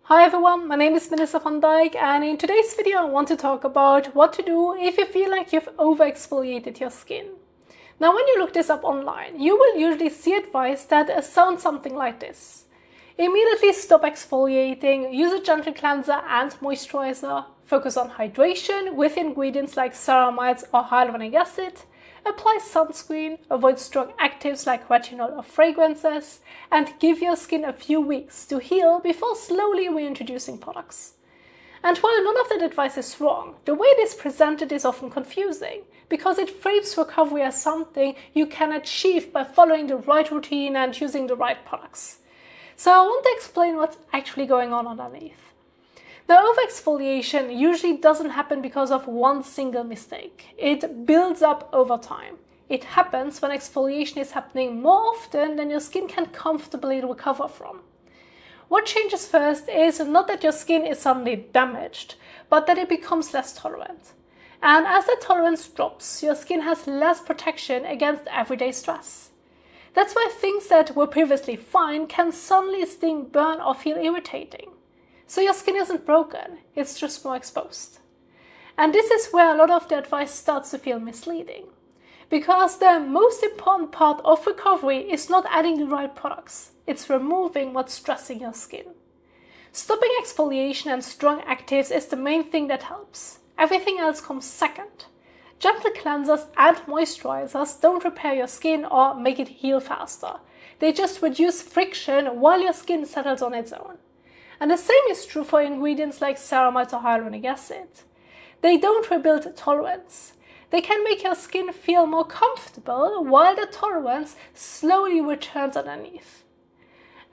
Hi everyone, my name is Melissa van Dijk, and in today's video I want to talk about what to do if you feel like you've over-exfoliated your skin. Now when you look this up online, you will usually see advice that sounds something like this. Immediately stop exfoliating, use a gentle cleanser and moisturizer, focus on hydration with ingredients like ceramides or hyaluronic acid, apply sunscreen, avoid strong actives like retinol or fragrances, and give your skin a few weeks to heal before slowly reintroducing products. And while none of that advice is wrong, the way it is presented is often confusing, because it frames recovery as something you can achieve by following the right routine and using the right products. So I want to explain what's actually going on underneath. Now, overexfoliation usually doesn't happen because of one single mistake. It builds up over time. It happens when exfoliation is happening more often than your skin can comfortably recover from. What changes first is not that your skin is suddenly damaged, but that it becomes less tolerant. And as the tolerance drops, your skin has less protection against everyday stress. That's why things that were previously fine can suddenly sting, burn, or feel irritating. So your skin isn't broken, it's just more exposed. And this is where a lot of the advice starts to feel misleading. Because the most important part of recovery is not adding the right products, it's removing what's stressing your skin. Stopping exfoliation and strong actives is the main thing that helps. Everything else comes second. Gentle cleansers and moisturizers don't repair your skin or make it heal faster. They just reduce friction while your skin settles on its own. And the same is true for ingredients like ceramides or hyaluronic acid. They don't rebuild tolerance. They can make your skin feel more comfortable while the tolerance slowly returns underneath.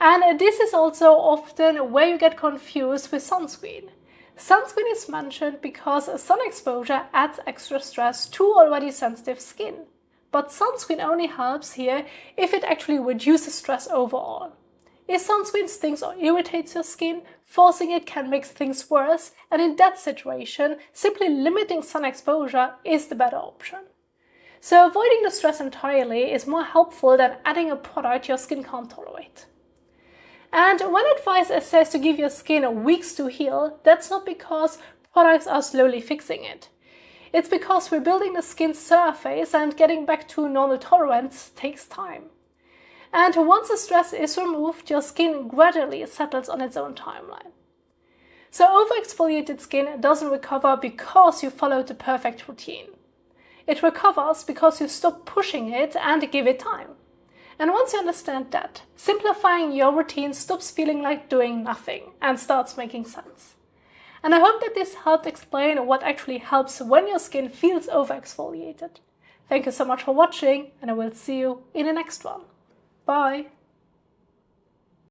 And this is also often where you get confused with sunscreen. Sunscreen is mentioned because sun exposure adds extra stress to already sensitive skin. But sunscreen only helps here if it actually reduces stress overall. If sunscreen stings or irritates your skin, forcing it can make things worse, and in that situation, simply limiting sun exposure is the better option. So avoiding the stress entirely is more helpful than adding a product your skin can't tolerate. And when advice says to give your skin weeks to heal, that's not because products are slowly fixing it. It's because rebuilding the skin's surface and getting back to normal tolerance takes time. And once the stress is removed, your skin gradually settles on its own timeline. So overexfoliated skin doesn't recover because you followed the perfect routine. It recovers because you stop pushing it and give it time. And once you understand that, simplifying your routine stops feeling like doing nothing and starts making sense. And I hope that this helped explain what actually helps when your skin feels overexfoliated. Thank you so much for watching, and I will see you in the next one. Bye!